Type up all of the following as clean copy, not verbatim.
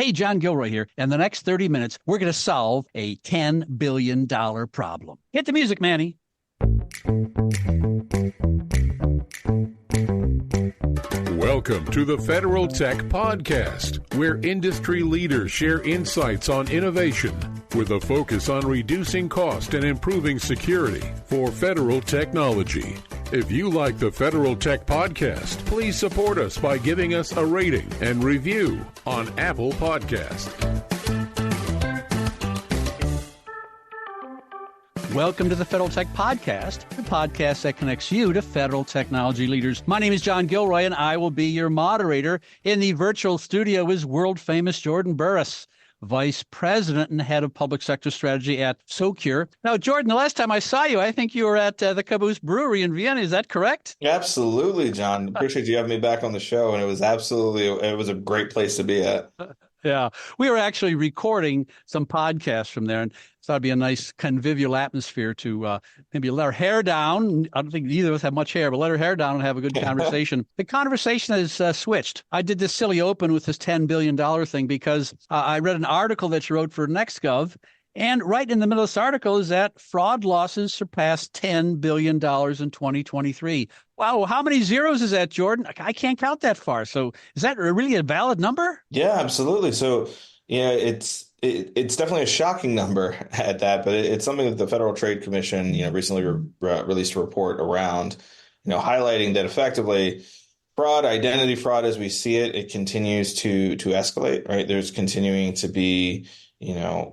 Hey, John Gilroy here. In the next 30 minutes, we're going to solve a $10 billion problem. Hit the music, Manny. Welcome to the Federal Tech Podcast, where industry leaders share insights on innovation with a focus on reducing cost and improving security for federal technology. If you like the Federal Tech Podcast, please support us by giving us a rating and review on Apple Podcast. Welcome to the Federal Tech Podcast, the podcast that connects you to federal technology leaders. My name is John Gilroy, and I will be your moderator. In the virtual studio is world-famous Jordan Burris, Vice President and Head of Public Sector Strategy at Socure. Now, Jordan, the last time I saw you, I think you were at the Caboose Brewery in Vienna. Is that correct? Absolutely, John. Appreciate you having me back on the show, and it was a great place to be at. Yeah, we were actually recording some podcasts from there, and thought it'd be a nice convivial atmosphere to maybe let our hair down. I don't think either of us have much hair, but let our hair down and have a good conversation. The conversation has switched. I did this silly open with this $10 billion thing because I read an article that you wrote for NextGov, and right in the middle of this article is that fraud losses surpassed $10 billion in 2023. Wow, how many zeros is that, Jordan? I can't count that far. So is that really a valid number? Yeah, absolutely. So, it's definitely a shocking number at that, but it's something that the Federal Trade Commission, recently released a report around, highlighting that effectively fraud, identity fraud, as we see it, it continues to escalate, right? There's continuing to be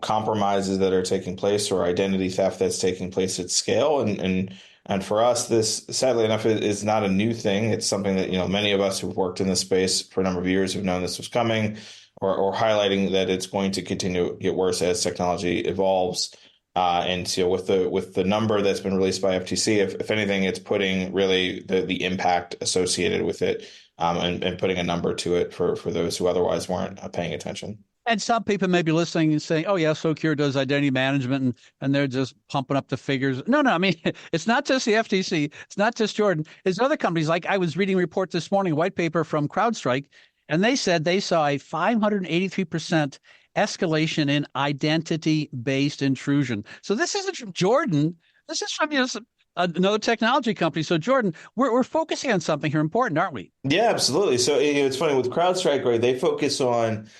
compromises that are taking place or identity theft that's taking place at scale. And for us, this, sadly enough, is not a new thing. It's something that, many of us who've worked in this space for a number of years have known this was coming or highlighting that it's going to continue to get worse as technology evolves. And with the number that's been released by FTC, if anything, it's putting really the impact associated with it and putting a number to it for those who otherwise weren't paying attention. And some people may be listening and saying, oh, yeah, Socure does identity management and they're just pumping up the figures. No, I mean, it's not just the FTC. It's not just Jordan. It's other companies. Like I was reading a report this morning, a white paper from CrowdStrike, and they said they saw a 583% escalation in identity-based intrusion. So this isn't from Jordan. This is from another technology company. So, Jordan, we're focusing on something here important, aren't we? Yeah, absolutely. So it's funny with CrowdStrike, right? They focus on,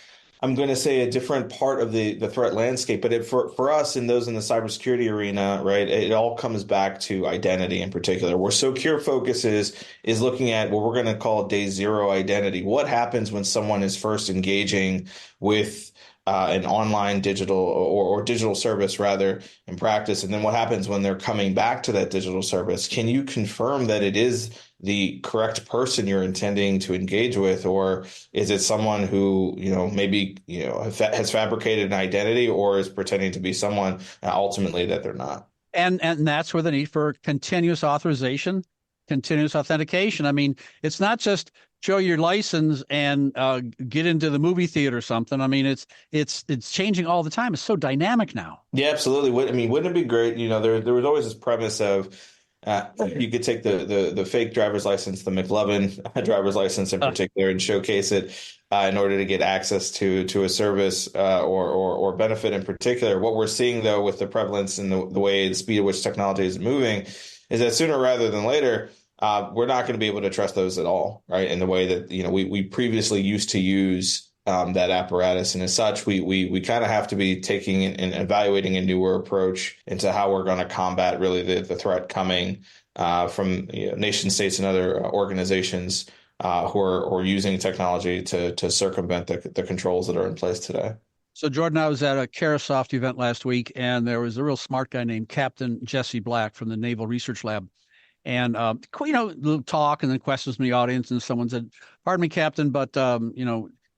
I'm going to say, a different part of the threat landscape. But for us and those in the cybersecurity arena, right, it all comes back to identity in particular. Where Socure focuses is looking at what we're going to call day zero identity. What happens when someone is first engaging with an online digital or digital service rather in practice, and then what happens when they're coming back to that digital service? Can you confirm that it is the correct person you're intending to engage with, or is it someone who maybe has fabricated an identity or is pretending to be someone ultimately that they're not? And that's where the need for continuous authorization, continuous authentication. I mean, it's not just show your license and get into the movie theater or something. I mean, it's changing all the time. It's so dynamic now. Yeah, absolutely. Wouldn't it be great? There was always this premise of you could take the fake driver's license, the McLovin driver's license in particular, and showcase it in order to get access to a service or benefit in particular. What we're seeing, though, with the prevalence and the speed at which technology is moving is that sooner rather than later, we're not going to be able to trust those at all, right? In the way that we previously used to use that apparatus, and as such, we kind of have to be taking and evaluating a newer approach into how we're going to combat really the threat coming from nation states and other organizations who are using technology to circumvent the controls that are in place today. So, Jordan, I was at a Carasoft event last week, and there was a real smart guy named Captain Jesse Black from the Naval Research Lab. And, little talk and then questions from the audience. And someone said, pardon me, Captain, but, can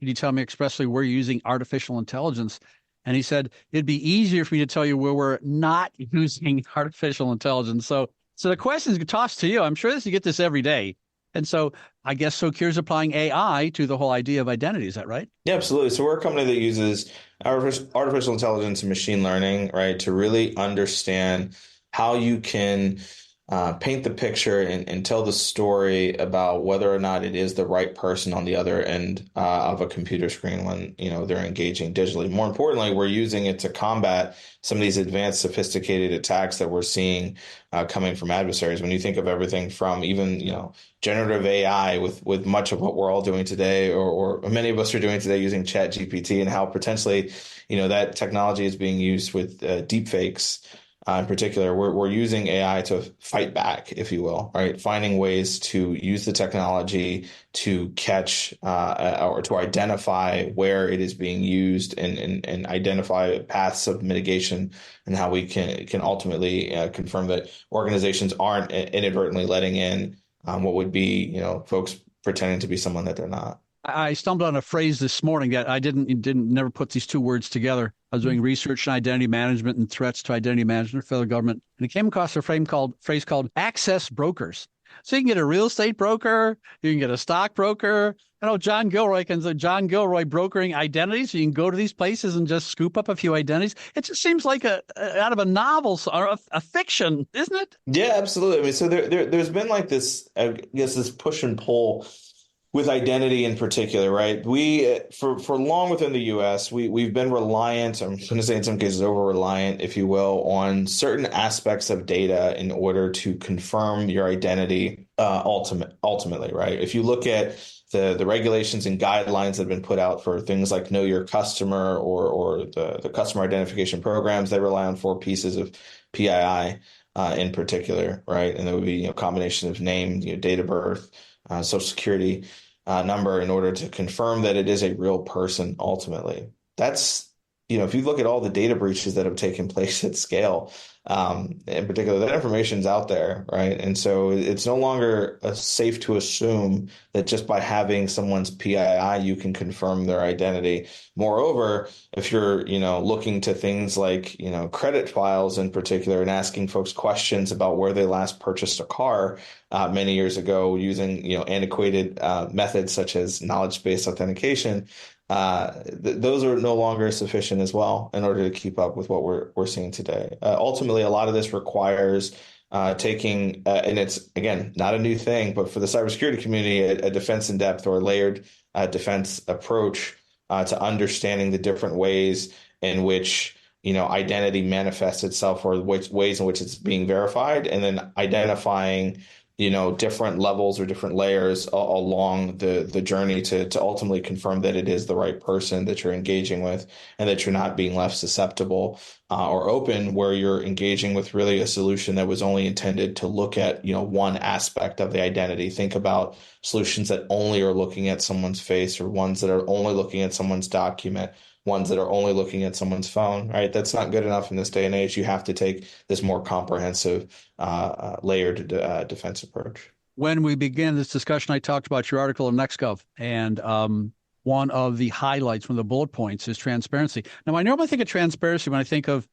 you tell me expressly where you're using artificial intelligence? And he said, it'd be easier for me to tell you where we're not using artificial intelligence. So the question is tossed to you. I'm sure you get this every day. And so I guess Socure's applying AI to the whole idea of identity. Is that right? Yeah, absolutely. So we're a company that uses artificial intelligence and machine learning, right, to really understand how you can paint the picture and tell the story about whether or not it is the right person on the other end of a computer screen when, they're engaging digitally. More importantly, we're using it to combat some of these advanced, sophisticated attacks that we're seeing coming from adversaries. When you think of everything from even, generative AI with much of what we're all doing today, or many of us are doing today using Chat GPT, and how potentially, that technology is being used with deep fakes. In particular, we're using AI to fight back, if you will, right? Finding ways to use the technology to catch or to identify where it is being used, and identify paths of mitigation, and how we can ultimately confirm that organizations aren't inadvertently letting in what would be, folks pretending to be someone that they're not. I stumbled on a phrase this morning that I never put these two words together. I was doing research on identity management and threats to identity management, federal government, and I came across a phrase called access brokers. So you can get a real estate broker, you can get a stock broker. I know John Gilroy brokering identities. You can go to these places and just scoop up a few identities. It just seems like out of a novel or a fiction, isn't it? Yeah, absolutely. I mean, so there's been like this, I guess, this push and pull with identity in particular, right? We for long within the U.S., we've been reliant, I'm going to say in some cases over reliant, if you will, on certain aspects of data in order to confirm your identity ultimately, right? If you look at the regulations and guidelines that have been put out for things like Know Your Customer, or the customer identification programs, they rely on 4 pieces of PII in particular, right? And there would be a combination of name, date of birth, social security number, in order to confirm that it is a real person ultimately. That's, if you look at all the data breaches that have taken place at scale, in particular, that information's out there, right? And so it's no longer safe to assume that just by having someone's PII, you can confirm their identity. Moreover, if you're, looking to things like, credit files in particular, and asking folks questions about where they last purchased a car many years ago using, antiquated methods such as knowledge-based authentication, those are no longer sufficient as well in order to keep up with what we're seeing today. Ultimately, a lot of this requires taking, and it's, again, not a new thing, but for the cybersecurity community, a defense in depth, or layered defense approach to understanding the different ways in which, identity manifests itself, or which ways in which it's being verified, and then identifying different levels or different layers along the journey to ultimately confirm that it is the right person that you're engaging with, and that you're not being left susceptible or open, where you're engaging with really a solution that was only intended to look at, one aspect of the identity. Think about solutions that only are looking at someone's face, or ones that are only looking at someone's document, ones that are only looking at someone's phone, right? That's not good enough in this day and age. You have to take this more comprehensive, layered defense approach. When we began this discussion, I talked about your article in NextGov, and one of the highlights, one of the bullet points, is transparency. Now, I normally think of transparency when I think of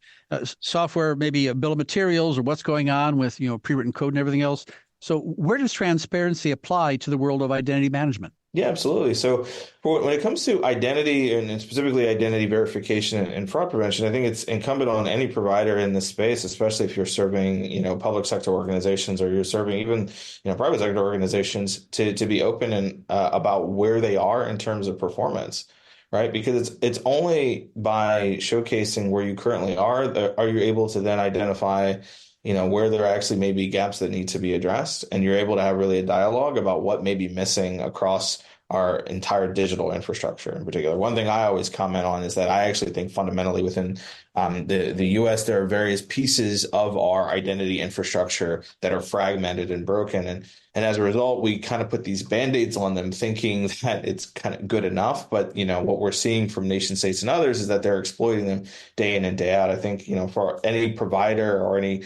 software, maybe a bill of materials, or what's going on with pre-written code and everything else. So where does transparency apply to the world of identity management? Yeah, absolutely. So when it comes to identity, and specifically identity verification and fraud prevention, I think it's incumbent on any provider in this space, especially if you're serving, public sector organizations, or you're serving even, private sector organizations, to be open and about where they are in terms of performance, right? Because it's only by showcasing where you currently are you able to then identify where there actually may be gaps that need to be addressed. And you're able to have really a dialogue about what may be missing across our entire digital infrastructure in particular. One thing I always comment on is that I actually think fundamentally within the U.S., there are various pieces of our identity infrastructure that are fragmented and broken. And as a result, we kind of put these Band-Aids on them, thinking that it's kind of good enough. But, what we're seeing from nation states and others is that they're exploiting them day in and day out. I think, for any provider or any,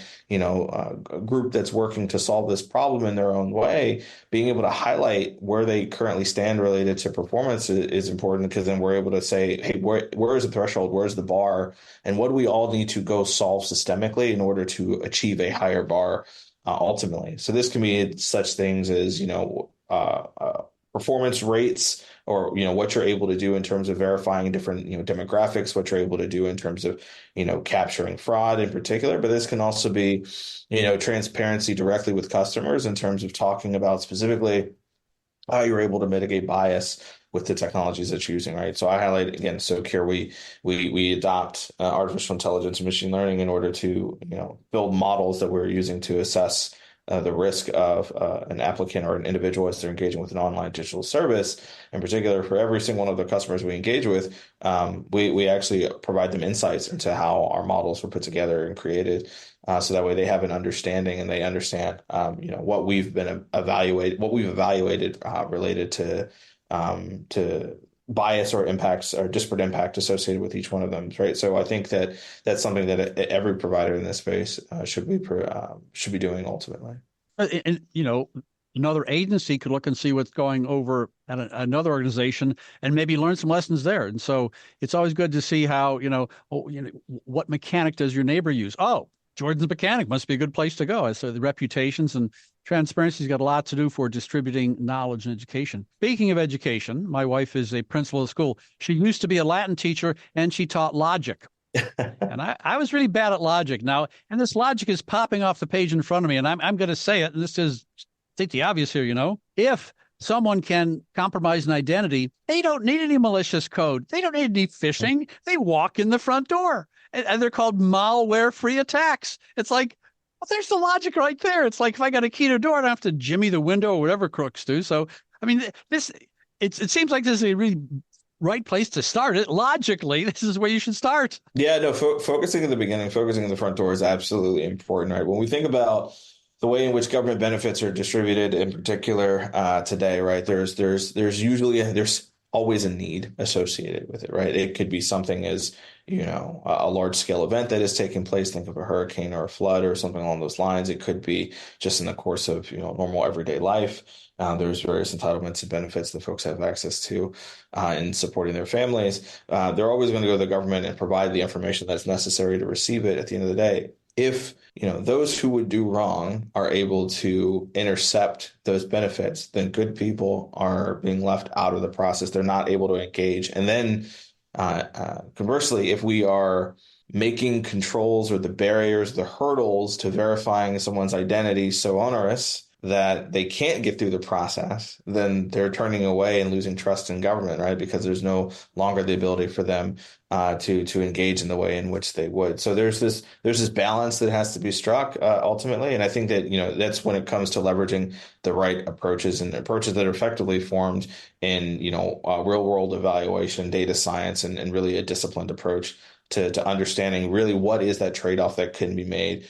group that's working to solve this problem in their own way, being able to highlight where they currently stand related to performance is important, because then we're able to say, hey, where is the threshold? Where's the bar? And what do we all need to go solve systemically in order to achieve a higher bar ultimately? So this can be such things as, performance rates or, what you're able to do in terms of verifying different, demographics, what you're able to do in terms of, capturing fraud in particular. But this can also be, transparency directly with customers in terms of talking about specifically how you're able to mitigate bias with the technologies that you're using, right? So I highlight again, Socure, we adopt artificial intelligence and machine learning in order to, build models that we're using to assess the risk of an applicant or an individual as they're engaging with an online digital service. In particular, for every single one of the customers we engage with, we actually provide them insights into how our models were put together and created. So that way they have an understanding and they understand, what we've evaluated related to bias or impacts or disparate impact associated with each one of them, right? So I think that that's something that every provider in this space should be doing ultimately. And another agency could look and see what's going over at another organization and maybe learn some lessons there. And so it's always good to see how, what mechanic does your neighbor use? Oh, Jordan's mechanic must be a good place to go. So the reputations and transparency's got a lot to do for distributing knowledge and education. Speaking of education, my wife is a principal of school. She used to be a Latin teacher and she taught logic. And I was really bad at logic now. And this logic is popping off the page in front of me. And I'm going to say it. And this is, state the obvious here, if someone can compromise an identity, they don't need any malicious code. They don't need any phishing. They walk in the front door. And they're called malware-free attacks. It's like, well, there's the logic right there. It's like if I got a key to a door, I don't have to jimmy the window or whatever crooks do. So, I mean, it seems like this is a really right place to start it. Logically, this is where you should start. Yeah, no, focusing at the beginning, focusing in the front door is absolutely important, right? When we think about the way in which government benefits are distributed in particular today, right? There's always a need associated with it, right? It could be something as, a large scale event that is taking place. Think of a hurricane or a flood or something along those lines. It could be just in the course of, normal everyday life. There's various entitlements and benefits that folks have access to in supporting their families. They're always going to go to the government and provide the information that's necessary to receive it at the end of the day. If, those who would do wrong are able to intercept those benefits, then good people are being left out of the process. They're not able to engage. And then conversely, if we are making controls or the barriers, the hurdles to verifying someone's identity so onerous that they can't get through the process, then they're turning away and losing trust in government, right? Because there's no longer the ability for them to engage in the way in which they would. So there's this balance that has to be struck ultimately, and I think that that's when it comes to leveraging the right approaches and approaches that are effectively formed in real world evaluation, data science, and really a disciplined approach to understanding really what is that trade-off that can be made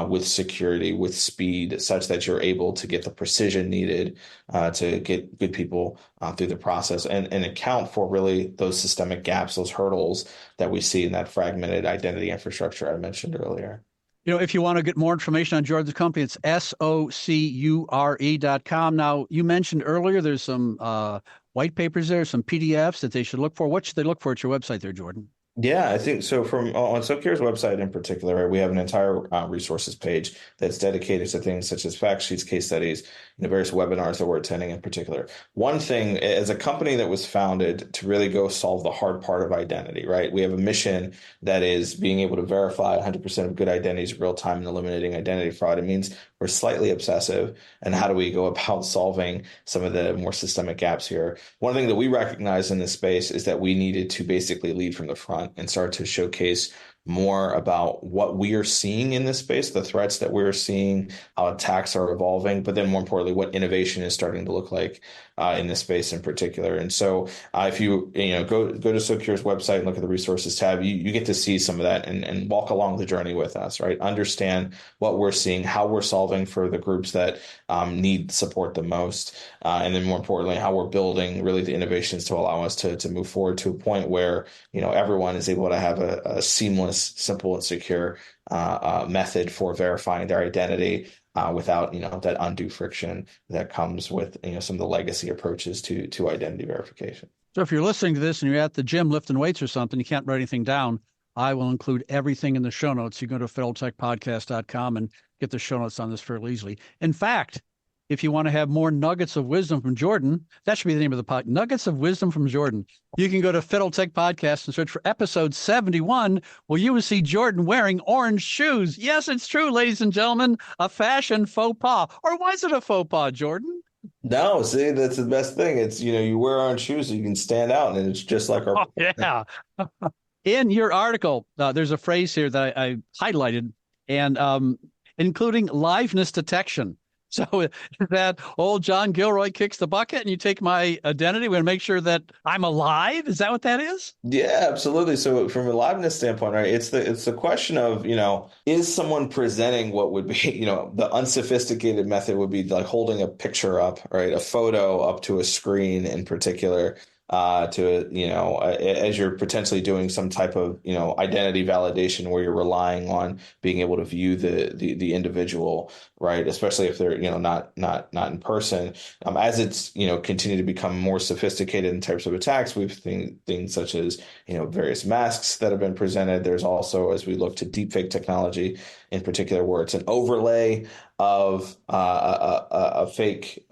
with security, with speed, such that you're able to get the precision needed to get good people through the process and account for really those systemic gaps, those hurdles that we see in that fragmented identity infrastructure I mentioned earlier. If you want to get more information on Jordan's company, it's SOCURE.com. Now, you mentioned earlier there's some white papers there, some PDFs that they should look for. What should they look for at your website there, Jordan? Yeah, I think so. From on Socure's website in particular, right, we have an entire resources page that's dedicated to things such as fact sheets, case studies, the various webinars that we're attending in particular. One thing, as a company that was founded to really go solve the hard part of identity, right? We have a mission that is being able to verify 100% of good identities in real time and eliminating identity fraud. It means we're slightly obsessive. And how do we go about solving some of the more systemic gaps here? One thing that we recognize in this space is that we needed to basically lead from the front and start to showcase more about what we are seeing in this space, the threats that we're seeing, how attacks are evolving, but then more importantly, what innovation is starting to look like in this space in particular. And so if you go to Socure's website and look at the resources tab, you get to see some of that and walk along the journey with us, right? Understand what we're seeing, how we're solving for the groups that need support the most, and then more importantly, how we're building really the innovations to allow us to move forward to a point where everyone is able to have a seamless, simple, and secure method for verifying their identity without that undue friction that comes with some of the legacy approaches to identity verification. So if you're listening to this and you're at the gym lifting weights or something, you can't write anything down, I will include everything in the show notes. You go to federaltechpodcast.com and get the show notes on this fairly easily. In fact, if you want to have more nuggets of wisdom from Jordan, that should be the name of the podcast, Nuggets of Wisdom from Jordan. You can go to Federal Tech Podcast and search for episode 71, where you will see Jordan wearing orange shoes. Yes, it's true, ladies and gentlemen, a fashion faux pas. Or was it a faux pas, Jordan? No, see, that's the best thing. It's, you wear orange shoes so you can stand out, and it's just like our. Oh, yeah. In your article, there's a phrase here that I highlighted, and including liveness detection. So that old John Gilroy kicks the bucket and you take my identity. We're going to make sure that I'm alive. Is that what that is? Yeah, absolutely. So from a liveness standpoint, right, it's the question of, is someone presenting what would be, the unsophisticated method would be like holding a picture up, right, a photo up to a screen in particular. As you're potentially doing some type of, identity validation where you're relying on being able to view the individual, right? Especially if they're, not in person. As it's, continue to become more sophisticated in terms of attacks, we've seen things such as, various masks that have been presented. There's also, as we look to deepfake technology in particular, where it's an overlay of a fake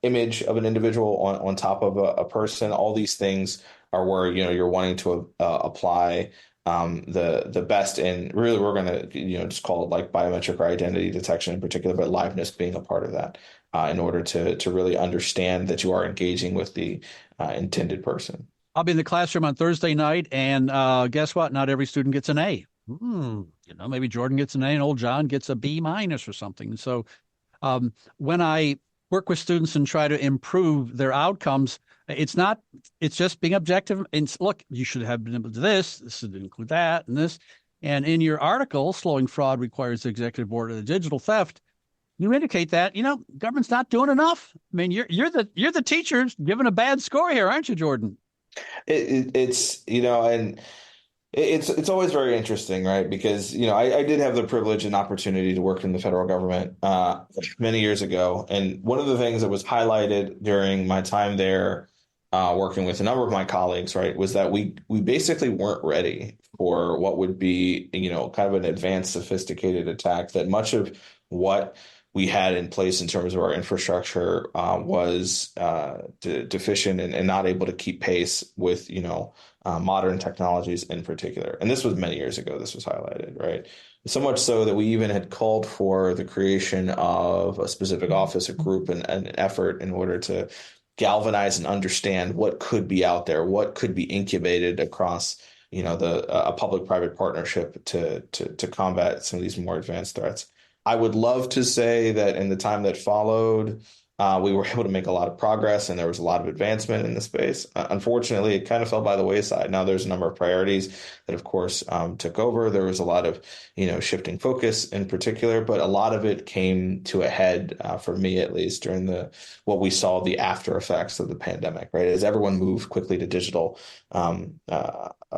image of an individual on top of a person. All these things are where you're wanting to apply the best, and really we're going to just call it like biometric or identity detection in particular, but liveness being a part of that in order to really understand that you are engaging with the intended person. I'll be in the classroom on Thursday night, and guess what? Not every student gets an A. Maybe Jordan gets an A and old John gets a B- or something. So when I work with students and try to improve their outcomes, it's just being objective. And look, you should have been able to do this. This should include that and this. And in your article, Slowing Fraud Requires the Executive Board of the Digital Theft, you indicate that, government's not doing enough. I mean, you're the teachers giving a bad score here, aren't you, Jordan? It's always very interesting, right? Because, I did have the privilege and opportunity to work in the federal government many years ago. And one of the things that was highlighted during my time there, working with a number of my colleagues, right, was that we basically weren't ready for what would be, kind of an advanced, sophisticated attack. That much of what we had in place in terms of our infrastructure was deficient and not able to keep pace with, modern technologies in particular. And this was many years ago. This was highlighted, right? So much so that we even had called for the creation of a specific office, a group, and an effort in order to galvanize and understand what could be out there, what could be incubated across, a public-private partnership to combat some of these more advanced threats. I would love to say that in the time that followed, we were able to make a lot of progress and there was a lot of advancement in the space. Unfortunately, it kind of fell by the wayside. Now there's a number of priorities that, of course, took over. There was a lot of, shifting focus in particular, but a lot of it came to a head, for me at least, during what we saw the after effects of the pandemic, right? As everyone moved quickly to digital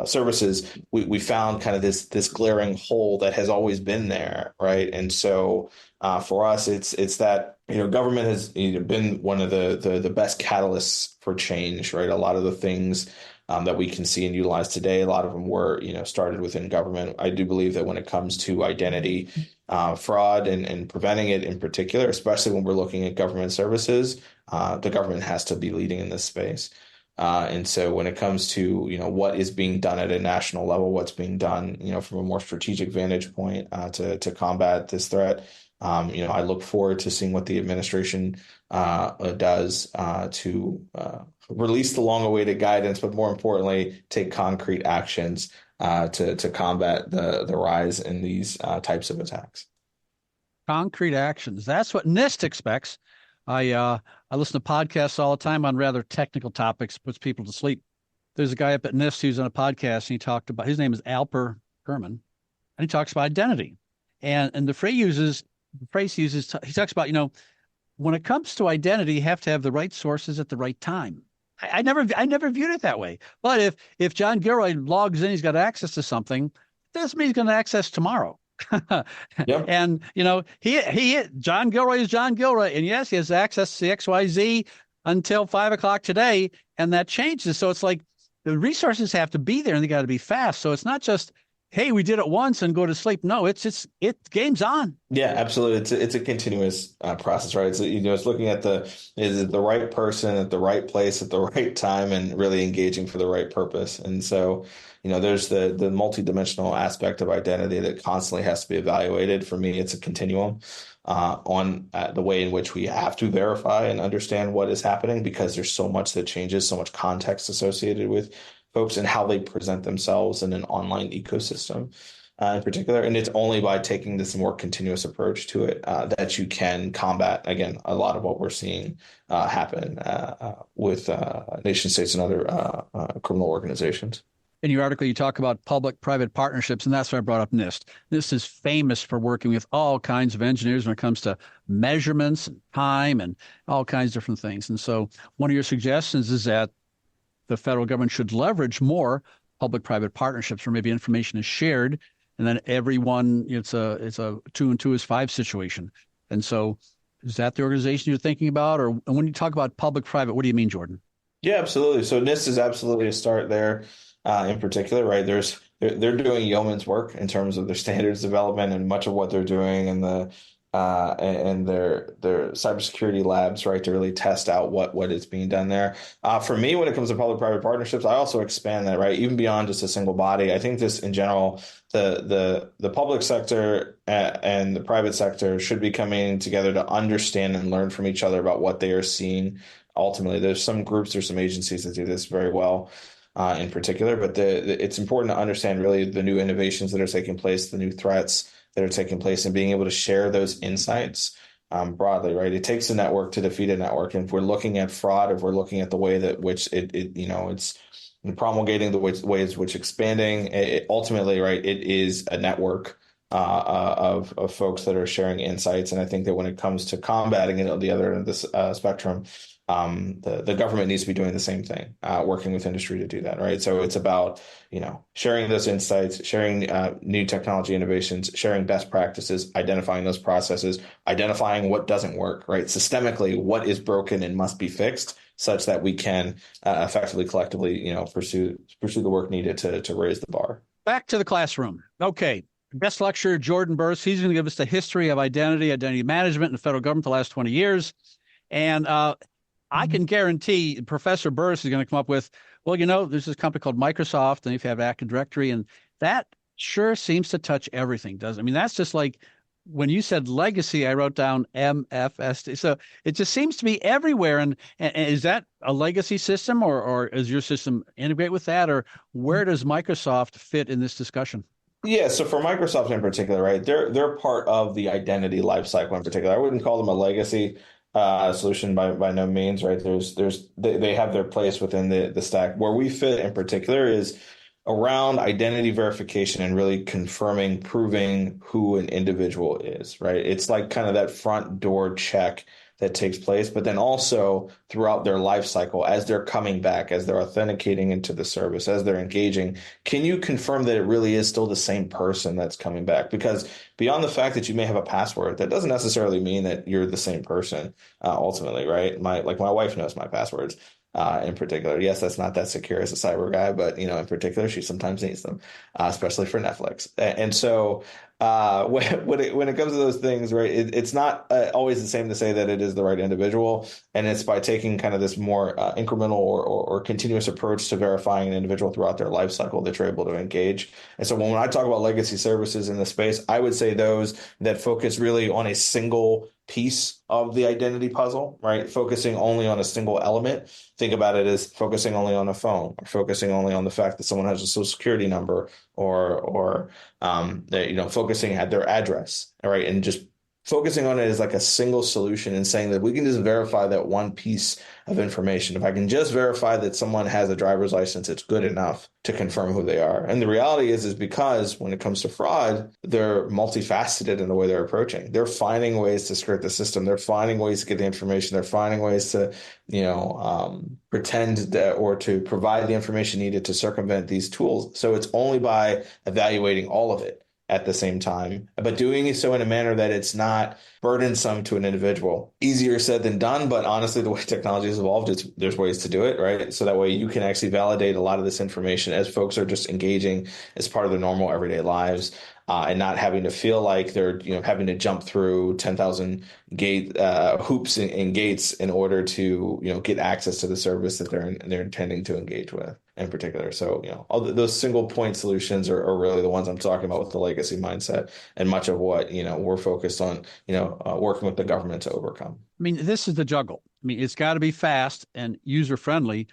services, we found kind of this glaring hole that has always been there, right? And so for us, it's that government has been one of the best catalysts for change, right? A lot of the things that we can see and utilize today, a lot of them were started within government. I do believe that when it comes to identity fraud and preventing it in particular, especially when we're looking at government services, the government has to be leading in this space. And so when it comes to, what is being done at a national level, what's being done, from a more strategic vantage point to combat this threat, I look forward to seeing what the administration does to release the long-awaited guidance, but more importantly, take concrete actions to combat the rise in these types of attacks. Concrete actions. That's what NIST expects. I listen to podcasts all the time on rather technical topics, puts people to sleep. There's a guy up at NIST who's on a podcast, and he talked about, his name is Alper Gurman, and he talks about identity. And the phrase he uses, he talks about, when it comes to identity, you have to have the right sources at the right time. I never viewed it that way. But if John Gilroy logs in, he's got access to something, that doesn't mean he's going to access tomorrow. Yep. And John Gilroy is John Gilroy, and yes, he has access to the XYZ until 5:00 today, and that changes. So it's like the resources have to be there, and they got to be fast. So it's not just hey, we did it once and go to sleep. No, it's game's on. Yeah, absolutely. It's a continuous process, right? So, it's looking at is it the right person at the right place at the right time and really engaging for the right purpose. And so, there's the multidimensional aspect of identity that constantly has to be evaluated. For me, it's a continuum on the way in which we have to verify and understand what is happening, because there's so much that changes, so much context associated with folks and how they present themselves in an online ecosystem. In particular. And it's only by taking this more continuous approach to it that you can combat, again, a lot of what we're seeing happen with nation states and other criminal organizations. In your article, you talk about public-private partnerships, and that's why I brought up NIST. NIST is famous for working with all kinds of engineers when it comes to measurements and time and all kinds of different things. And so one of your suggestions is that the federal government should leverage more public-private partnerships where maybe information is shared. And then everyone, it's a 2 and 2 is 5 situation. And so is that the organization you're thinking about? Or when you talk about public-private, what do you mean, Jordan? Yeah, absolutely. So NIST is absolutely a start there in particular, right? They're doing yeoman's work in terms of their standards development, and much of what they're doing and their cybersecurity labs, right, to really test out what is being done there. For me, when it comes to public-private partnerships, I also expand that, right, even beyond just a single body. I think this in general, the public sector and the private sector should be coming together to understand and learn from each other about what they are seeing. Ultimately, there's some groups or some agencies that do this very well. In particular, but it's important to understand really the new innovations that are taking place, the new threats that are taking place, and being able to share those insights broadly, right? It takes a network to defeat a network. And if we're looking at fraud, if we're looking at the way that which it's promulgating, the ways which expanding, ultimately, right, it is a network of folks that are sharing insights. And I think that when it comes to combating it on the other end of this spectrum, the government needs to be doing the same thing, working with industry to do that, right? So it's about, sharing those insights, sharing new technology innovations, sharing best practices, identifying those processes, identifying what doesn't work, right? Systemically, what is broken and must be fixed, such that we can effectively, collectively, pursue the work needed to raise the bar. Back to the classroom. Okay. Guest lecturer Jordan Burris. He's going to give us the history of identity management in the federal government the last 20 years. And I can guarantee Professor Burris is going to come up with, well, there's this company called Microsoft, and if you have Active Directory, and that sure seems to touch everything, doesn't it? I mean, that's just like when you said legacy, I wrote down MFST. So it just seems to be everywhere. And is that a legacy system, or is your system integrate with that? Or where does Microsoft fit in this discussion? Yeah, so for Microsoft in particular, right, they're part of the identity lifecycle in particular. I wouldn't call them a legacy solution by no means, right? They have their place within the stack. Where we fit in particular is around identity verification and really proving who an individual is, right? It's like kind of that front door check that takes place, but then also throughout their life cycle, as they're coming back, as they're authenticating into the service, as they're engaging, can you confirm that it really is still the same person that's coming back? Because beyond the fact that you may have a password, that doesn't necessarily mean that you're the same person ultimately, right? My wife knows my passwords. In particular, yes, that's not that secure as a cyber guy, but in particular, she sometimes needs them, especially for Netflix. And so, when it comes to those things, right, it's not always the same to say that it is the right individual, and it's by taking kind of this more incremental or continuous approach to verifying an individual throughout their life cycle that you're able to engage. And so, when I talk about legacy services in this space, I would say those that focus really on a single piece of the identity puzzle, right? Focusing only on a single element. Think about it as focusing only on a phone, or focusing only on the fact that someone has a social security number, or focusing at their address, right? And just focusing on it as like a single solution and saying that we can just verify that one piece of information. If I can just verify that someone has a driver's license, it's good enough to confirm who they are. And the reality is because when it comes to fraud, they're multifaceted in the way they're approaching. They're finding ways to skirt the system. They're finding ways to get the information. They're finding ways to, pretend that, or to provide the information needed to circumvent these tools. So it's only by evaluating all of it at the same time, but doing so in a manner that it's not burdensome to an individual. Easier said than done, but honestly, the way technology has evolved, there's ways to do it, right? So that way you can actually validate a lot of this information as folks are just engaging as part of their normal everyday lives. And not having to feel like they're having to jump through 10,000 hoops and gates in order to get access to the service that they're intending to engage with in particular. So all those single point solutions are really the ones I'm talking about with the legacy mindset, and much of what we're focused on working with the government to overcome. I mean, this is the juggle. I mean, it's got to be fast and user friendly.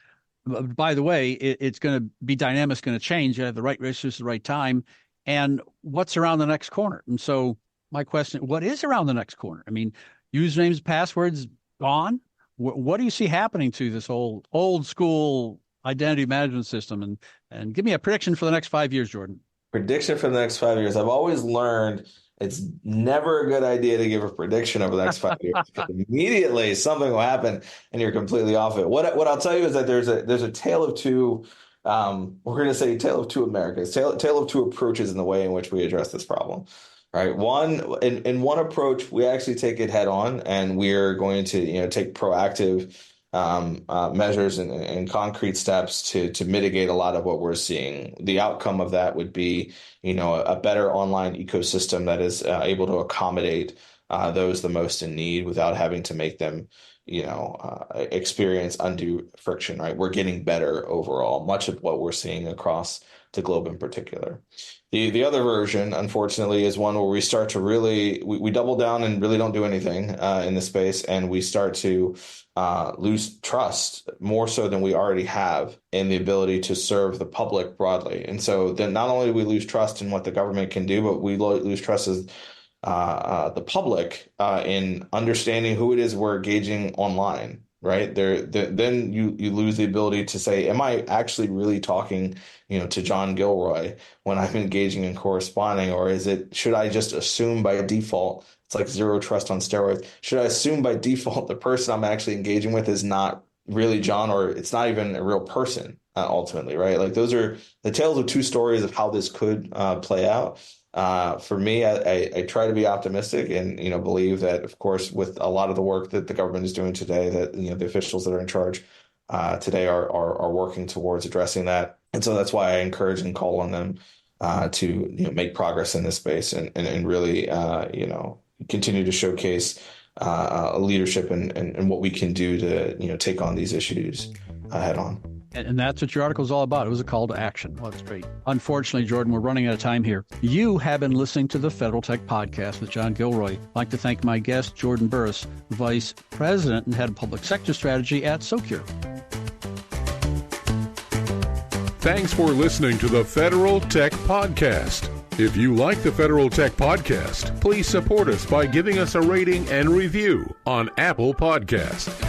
By the way, it's going to be dynamic, it's going to change. You have the right resources at the right time. And what's around the next corner? And so my question, what is around the next corner? I mean, usernames, passwords gone. What do you see happening to this old school identity management system? And give me a prediction for the next 5 years, Jordan. Prediction for the next 5 years. I've always learned it's never a good idea to give a prediction over the next 5 years. Immediately something will happen and you're completely off it. What I'll tell you is that there's a tale of two. We're going to say tale of two Americas, tale of two approaches in the way in which we address this problem. Right. In one approach, we actually take it head on, and we're going to take proactive measures and concrete steps to mitigate a lot of what we're seeing. The outcome of that would be a better online ecosystem that is able to accommodate those the most in need without having to make them experience undue friction, right? We're getting better overall, much of what we're seeing across the globe in particular. The other version, unfortunately, is one where we start to we double down and really don't do anything in this space, and we start to lose trust more so than we already have in the ability to serve the public broadly. And so then not only do we lose trust in what the government can do, but we lose trust as the public in understanding who it is we're engaging online, right? Then you lose the ability to say, am I actually really talking, to John Gilroy when I'm engaging and corresponding, or should I just assume by default? It's like zero trust on steroids. Should I assume by default the person I'm actually engaging with is not really John, or it's not even a real person ultimately, right? Like those are the tales of two stories of how this could play out. For me, I try to be optimistic and, believe that, of course, with a lot of the work that the government is doing today, that, the officials that are in charge today are working towards addressing that. And so that's why I encourage and call on them to, make progress in this space and really, continue to showcase leadership and what we can do to, take on these issues head on. And that's what your article is all about. It was a call to action. Well, that's great. Unfortunately, Jordan, we're running out of time here. You have been listening to the Federal Tech Podcast with John Gilroy. I'd like to thank my guest, Jordan Burris, Vice President and Head of Public Sector Strategy at Socure. Thanks for listening to the Federal Tech Podcast. If you like the Federal Tech Podcast, please support us by giving us a rating and review on Apple Podcasts.